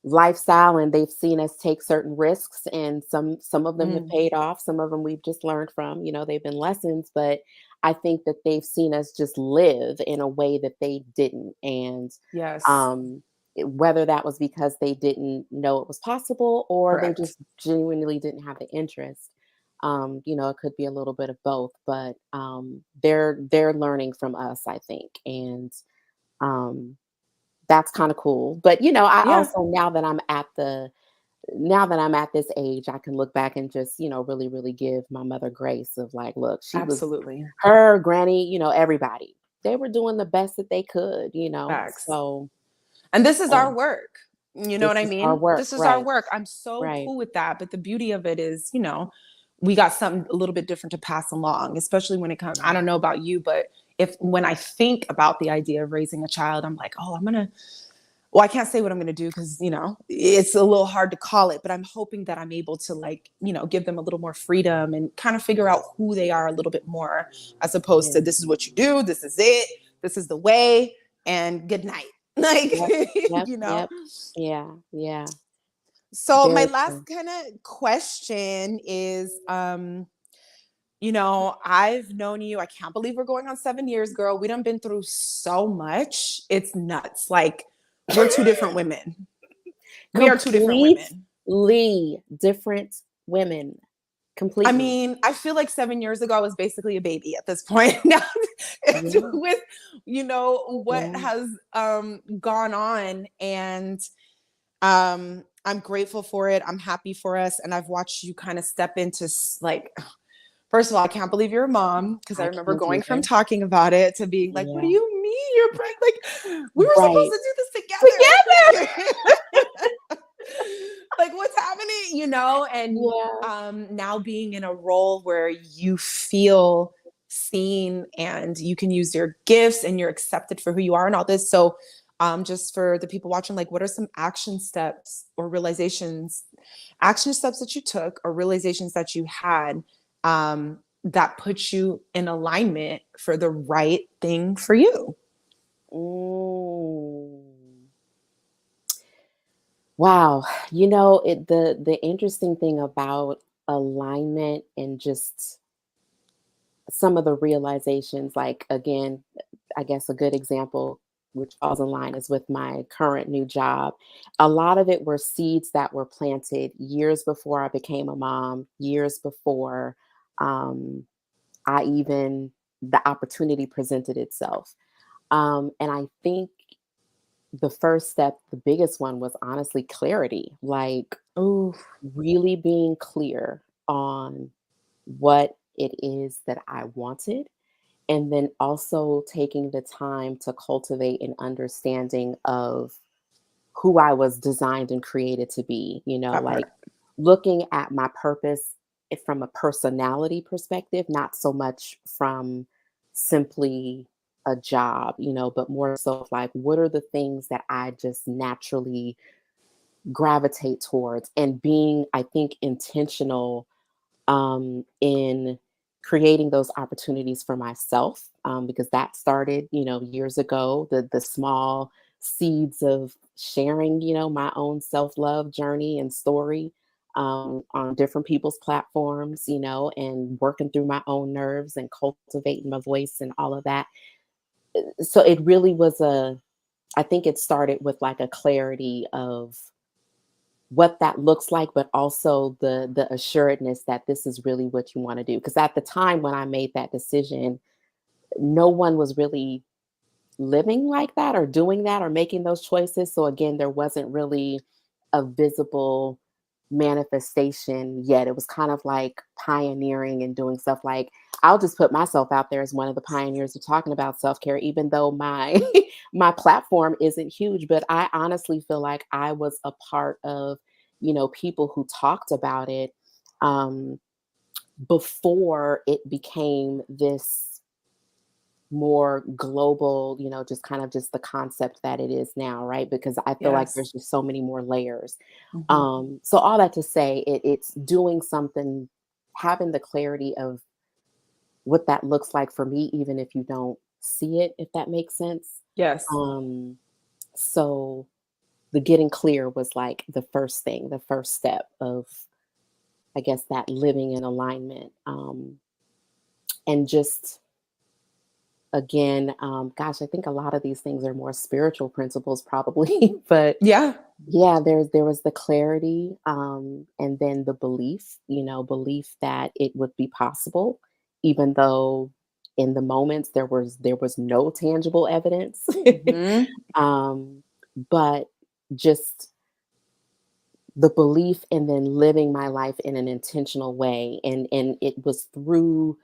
lifestyle and they've seen us take certain risks and some of them have Mm, paid off, some of them we've just learned from, they've been lessons, but I think that they've seen us just live in a way that they didn't. And yes, um whether that was because they didn't know it was possible or they correct. just genuinely didn't have the interest. It could be a little bit of both, but they're learning from us, I think. And um that's kind of cool. But I Yeah, also now that I'm at this age, I can look back and just, really, really give my mother grace of like, look, she was absolutely. her granny, everybody. They were doing the best that they could. Facts. So And this is our um, work. You know what This I is our mean? work, This is our right, work. I'm so right. cool with that. But the beauty of it is, we got something a little bit different to pass along, especially when it comes. I Yeah, don't know about you, but if when I think about the idea of raising a child, I'm like, oh, well, I can't say what I'm going to do because, it's a little hard to call it, but I'm hoping that I'm able to, like, give them a little more freedom and kind of figure out who they are a little bit more, as opposed yeah. to this is what you do, this is it, this is the way, and good night. Like, Yep, yep, you know? yep. Yeah, yeah. So my Very last true. kind of question is, I've known you. I can't believe we're going on 7 years, girl. We done been through so much. It's nuts. Like, we're two different women. We are two different women. Completely different women. I Completely. mean, I feel like 7 years ago I was basically a baby at this point. Now, Yeah, with what yeah. has gone on, and I'm grateful for it. I'm happy for us, and I've watched you kind of step into like. First of all, I can't believe you're a mom, because I I remember can't going from either. talking about it to being like, "What do Yeah. you mean you're pregnant? Like, we were supposed Right. to do this Together. together." Like, what's happening, and Yeah. now being in a role where you feel seen and you can use your gifts and you're accepted for who you are and all this. So just for the people watching, like, what are some action steps that you took or realizations that you had, that put you in alignment for the right thing for you? Mm. Wow. The interesting thing about alignment and just some of the realizations, like again, I guess a good example which falls in line is with my current new job. A lot of it were seeds that were planted years before I became a mom, years before um, I even the opportunity presented itself. And I think the first step, the biggest one, was honestly clarity. Like Oh, really being clear on what it is that I wanted, and then also taking the time to cultivate an understanding of who I was designed and created to be, that like part. looking at my purpose from a personality perspective, not so much from simply a job, but more so of like, what are the things that I just naturally gravitate towards, and being, I think, intentional in creating those opportunities for myself, because that started, years ago. The small seeds of sharing, my own self love journey and story on different people's platforms, and working through my own nerves and cultivating my voice and all of that. So it really was I think it started with like a clarity of what that looks like, but also the assuredness that this is really what you want to do. Because at the time when I made that decision, no one was really living like that or doing that or making those choices. So again, there wasn't really a visible manifestation yet. It was kind of like pioneering and doing stuff. Like, I'll just put myself out there as one of the pioneers of talking about self-care, even though my my platform isn't huge. But I honestly feel like I was a part of, people who talked about it um, before it became this more global, just kind of just the concept that it is now, right? Because I feel like Yes. there's just so many more layers. Mhm. So all that to say, it's doing something, having the clarity of what that looks like for me, even if you don't see it, if that makes sense. Yes. Um, so the getting clear was like the first thing, the first step of, I guess, that living in alignment. And just again, gosh, I think a lot of these things are more spiritual principles probably, but Yeah. yeah, there was the clarity, and then the belief, belief that it would be possible, even though in the moments there was no tangible evidence. Mhm. um, but just the belief, and then living my life in an intentional way, and it was through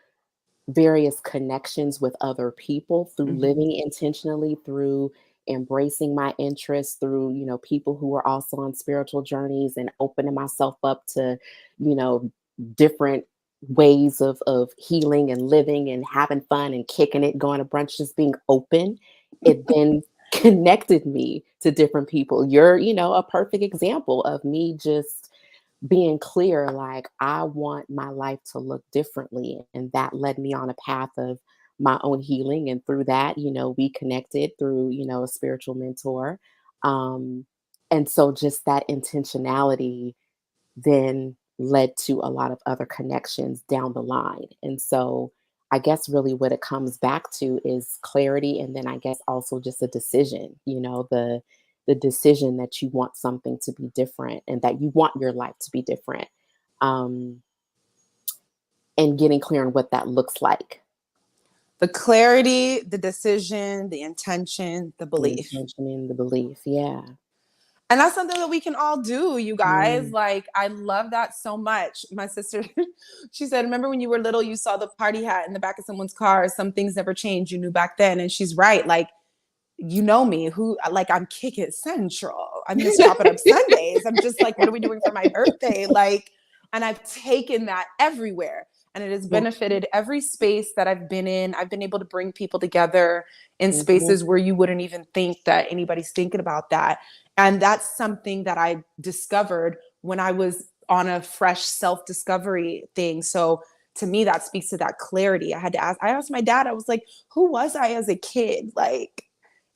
various connections with other people, through Mhm. living intentionally, through embracing my interests through, people who are also on spiritual journeys, and opening myself up to, you know, different ways of healing and living and having fun and kicking it, going to brunch, just being open, it then connected me to different people. You're, a perfect example of me just being clear, like, I want my life to look differently. And that led me on a path of my own healing. And through that, we connected through, a spiritual mentor. Um, and so just that intentionality then led to a lot of other connections down the line. And so I guess really what it comes back to is clarity, and then I guess also just a decision, the decision that you want something to be different and that you want your life to be different. Um, and getting clear on what that looks like. The clarity, the decision, the intention, the The belief. intention and the belief. Yeah. And that's something that we can all do, you guys. Mm. Like, I love that so much. My sister, she said, remember when you were little, you saw the party hat in the back of someone's car. Some things never changed. You knew back then. And she's right. Like, you know me, who, like, I'm Kick It Central. I miss Chop It Up Sundays. I'm just like, what are we doing for my birthday? Like, and I've taken that everywhere. And it has Yeah. benefited every space that I've been in. I've been able to bring people together in Mhm. spaces where you wouldn't even think that anybody's thinking about that. And that's something that I discovered when I was on a fresh self-discovery thing. So to me, that speaks to that clarity. I asked my dad, I was like, who was I as a kid? Like,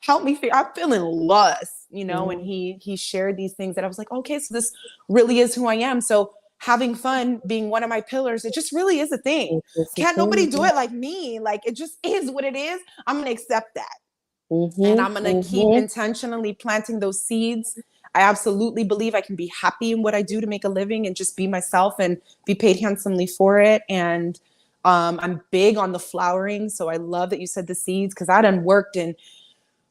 help me figure, I'm feeling lost, and Mhm. he shared these things that I was like, okay, so this really is who I am. So having fun being one of my pillars, it just really is a thing. It's just a Can't nobody thing. do it like me. Like, it just is what it is. I'm going to accept that. And Mhm. I'm going to keep Mhm. intentionally planting those seeds. I absolutely believe I can be happy in what I do to make a living and just be myself and be paid handsomely for it. And I'm big on the flowering. So I love that you said the seeds, because I done worked in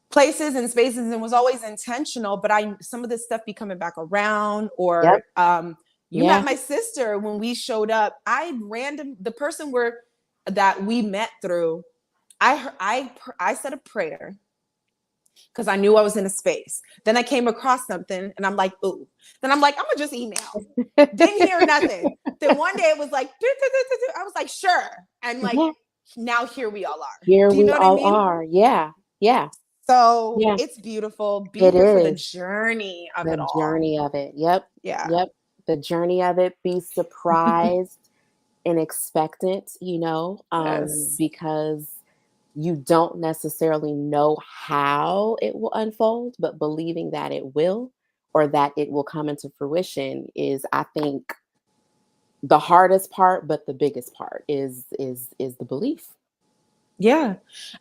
places and spaces and was always intentional, but some of this stuff be coming back around. Or Yep. you met Yeah. my sister when we showed up. The person that we met through, I said a prayer because I knew I was in a space. Then I came across something and I'm like, ooh. Then I'm like, I'm gonna just email. Didn't hear nothing. Then one day it was like, I was like, sure. And like, Yeah. now here we all are. Here Do you we know what I all mean? are. Yeah. Yeah. So Yeah. it's beautiful. Be It here for the is. journey of it The all. journey of it. Yep. Yeah. Yep. The journey of it. Be surprised and expectant, Yes. because you don't necessarily know how it will unfold, but believing that it will, or that it will come into fruition, is, I think, the hardest part, but the biggest part is the belief, Yeah.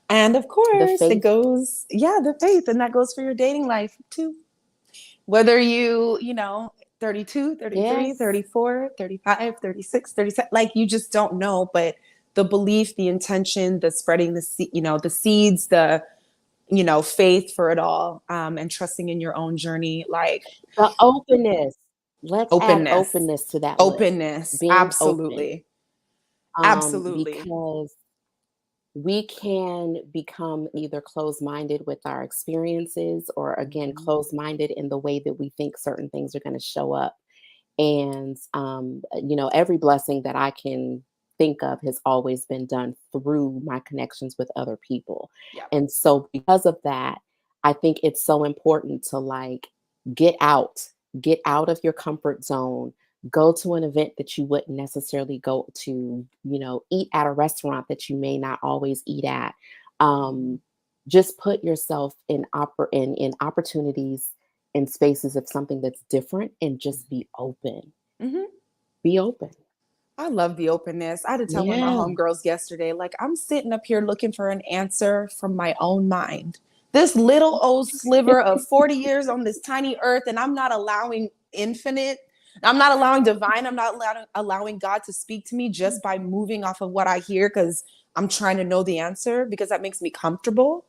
And of the course, it faith. goes, yeah, the faith. And that goes for your dating life too. Whether 32, 33, Yes. 34, 35, 36, 37, like, you just don't know. But the belief, the intention, the spreading the seeds, the, faith for it all, and trusting in your own journey, like, The openness. Let's add openness, openness to that list. openness. Being open. Absolutely. Absolutely. Because we can become either closed-minded with our experiences, or again Mhm. closed-minded in the way that we think certain things are going to show up. And every blessing that I can think of has always been done through my connections with other people. Yeah. And so because of that, I think it's so important to, like, get out get out of your comfort zone, go to an event that you wouldn't necessarily go to, eat at a restaurant that you may not always eat at. Mhm. um, just put yourself in opportunities, in spaces of something that's different, and just be open. Mhm. Be open. I love the openness. I had to tell one of my Yeah. homegirls yesterday, like, I'm sitting up here looking for an answer from my own mind. This little old sliver of 40 years on this tiny earth, and I'm not allowing infinite, I'm not allowing divine, I'm not allowing God to speak to me just by moving off of what I hear because I'm trying to know the answer because that makes me comfortable.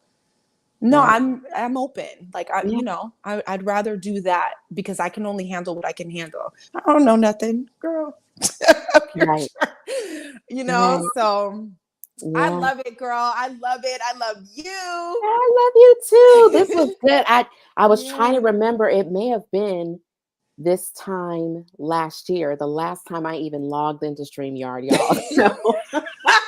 No, Right. I'm open. Like, Yeah. I'd rather do that because I can only handle what I can handle. I don't know nothing, girl. Right. Right. So I Yeah. love it, girl. I love it. I love you. I love you too. This was good. I was trying to Yeah. remember. It may have been this time last year, the last time I even logged into StreamYard, y'all. So I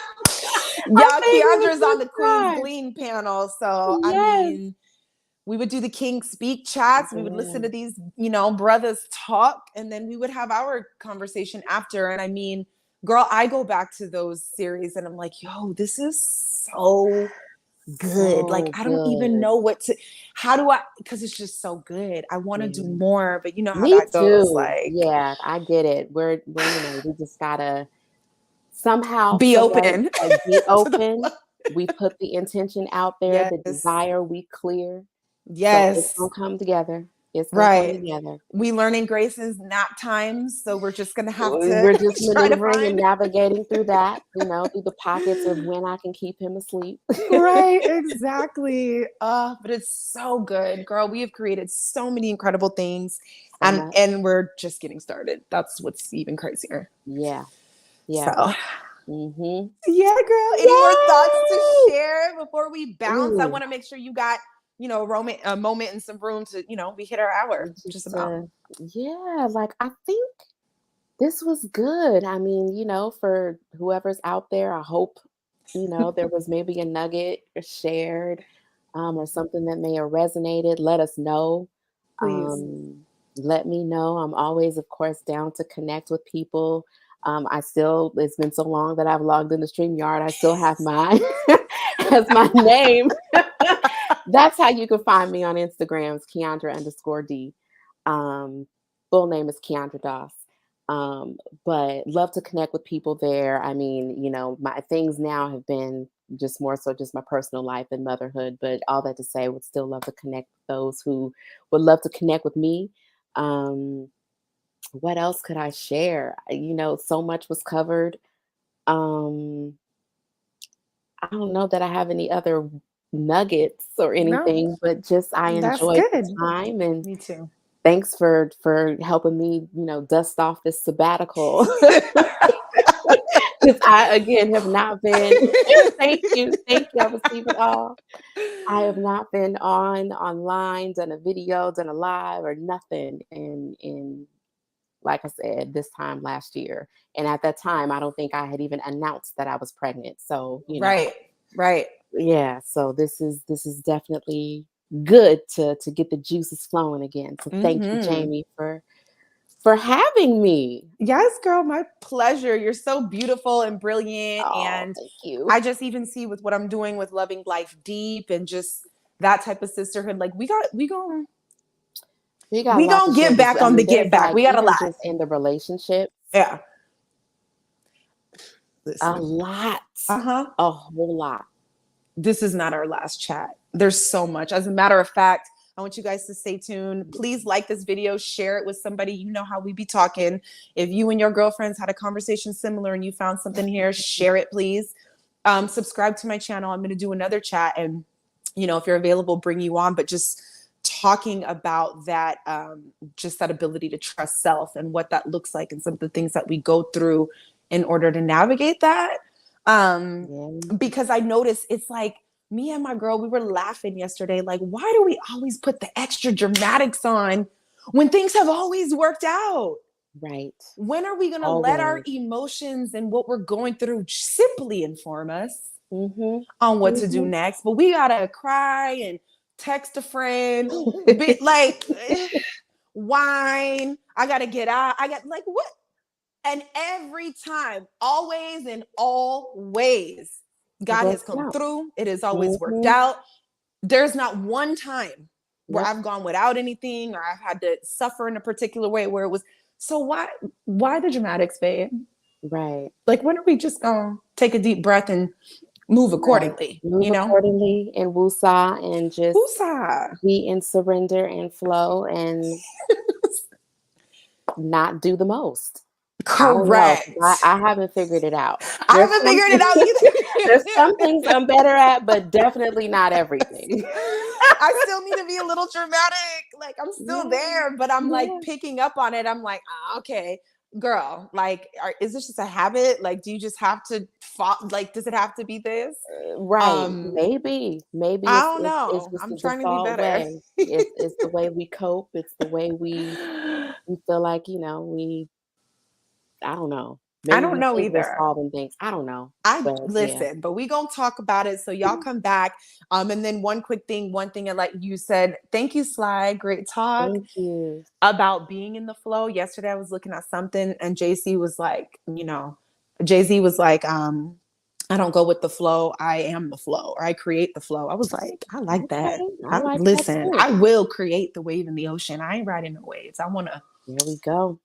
Y'all, think it was Keandra's on this the Queen's time. Glean panel. So, I Yes. mean, we would do the King Speak chats. We would listen to Yeah. these, brothers talk, and then we would have our conversation after. And I mean, girl, I go back to those series and I'm like, yo, this is so good. Like, So I don't even good. know because it's just so good. I want to do Yeah. more, but you know how Me that goes. too. Like, Yeah, I get it. We just gotta somehow, be some way, open like, be to the open. We put the intention out there, the yes. desire we clear. So it's Yes. gonna come together. It's gonna come Right. together. We learning Grace's nap times, so we're just gonna have to We're just try to maneuvering and find navigating through that, through the pockets of when I can keep him asleep. right, exactly. But it's so good, girl. We have created so many incredible things, So and much. we're just getting started. That's what's even crazier. Yeah. So, Yeah. Mhm. yeah, girl. Any more thoughts to Yay! share before we bounce? I Ooh, want to make sure you got a moment and some room to we hit our hour just just, about. yeah, like, I think this was good. I mean, for whoever's out there, I hope, there was maybe a nugget shared, or something that may have resonated. Let us know. Please. Let me know. I'm always, of course, down to connect with people. It's been so long that I've logged into StreamYard. I still have mine as my name. That's how you can find me on Instagram. It's Keandra_D. Um, Full name is Keandra Doss. Um, but love to connect with people there. I mean, my things now have been just more so just my personal life and motherhood. But all that to say, would still love to connect with those who would love to connect with me. Um, what else could I share? So much was covered. Um, I don't know that I have any other nuggets or No, anything, but just I that's enjoyed the good. time, and Me too. thanks for helping me, dust off this sabbatical. 'Cause I again have not been thank you, I receive it all. I have not been online, done a video, done a live or nothing in like I said, this time last year. And at that time, I don't think I had even announced that I was pregnant. So, Right. Right. yeah, so this is definitely good to get the juices flowing again. So thank you, Hmm. Jaimi, for having me. Yes, girl, my pleasure. You're so beautiful and brilliant. Oh, And thank you. I just even see with what I'm doing with Loving Life Deep and just that type of sisterhood. Like We got a we lot to gonna share get this back year. I on the mean, get there's back. like We got a even lot. just in the relationship, Yeah. a Listen. lot, Uh-huh. a whole lot. This is not our last chat. There's so much. As a matter of fact, I want you guys to stay tuned. Please like this video, share it with somebody. You know how we be talking. If you and your girlfriends had a conversation similar and you found something here, share it, please. Subscribe to my channel. I'm going to do another chat. And, if you're available, bring you on. But just talking about that, just that ability to trust self and what that looks like and some of the things that we go through in order to navigate that. Um, Yeah, because I noticed it's like me and my girl, we were laughing yesterday. Like, why do we always put the extra dramatics on when things have always worked out? right. When are we going to let our Always. emotions and what we're going through simply inform us Mhm. on what to do Mhm. next? But we got to cry and text a friend, be like, whine. I got to get out. I got like, what? And every time, always and always, It God has works come out. through. It has always worked Mhm. out. There's not one time where Yep. I've gone without anything or I've had to suffer in a particular way where it was so why the dramatics, babe? Right. Like when are we just gonna take a deep breath and move Right. accordingly, Move accordingly and woosah and just Woosah. be in surrender and flow and not do the most. I don't know, 'cause Correct. I haven't figured it out. I There's haven't some figured it things out there's some either. things I'm better at, but definitely not everything. I still need to be a little dramatic. Like I'm still Yeah, there, but I'm like yeah. picking up on it. I'm like, okay. girl, like, is this just a habit? Like, do you just have to like, does it have to be this? Right. Maybe I it's don't it's know. just I'm the trying to be default better. way. It's the way we cope. It's the way we feel like, we I don't know. I Maybe don't we know think we're either. solving things. I don't know. I But yeah. listen, but we gonna talk about it. So y'all come back. And then one thing, like you said, thank you, Sly. Great talk Thank you. about being in the flow. Yesterday I was looking at something and JC was like, Jay-Z was like, I don't go with the flow, I am the flow, or I create the flow. I was like, I like that. Okay. I like that Listen, too. I will create the wave in the ocean. I ain't riding the waves. I wanna, There we go.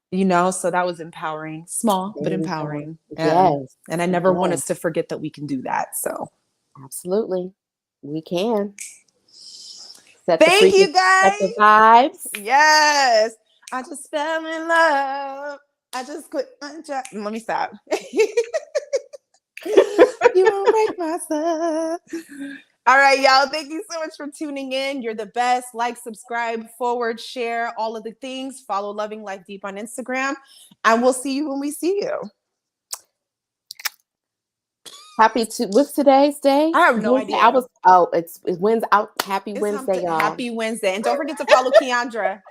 so that was empowering, small but There we go. empowering. Yes. And I never want Yes. us to forget that we can do that. So Absolutely. We can. Set the thank you frequency, set guys. the vibes. Yes. I just fell in love. I just quit. Let me stop. You won't break my soul. All right, y'all. Thank you so much for tuning in. You're the best. Like, subscribe, forward, share, all of the things. Follow Loving Life Deep on Instagram. And we'll see you when we see you. What's today's day? I have no Wednesday. idea. It's Wednesday out. Happy Wednesday, y'all. Happy Wednesday. And don't forget to follow Keandra.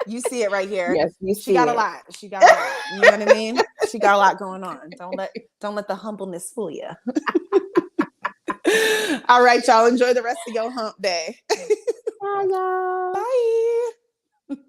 You see it right here. Yes, you She see got it. a lot. She got a lot. You know what I mean? She got a lot going on. Don't let the humbleness fool you. All right, y'all. Enjoy the rest of your hump day. Bye, y'all. Bye.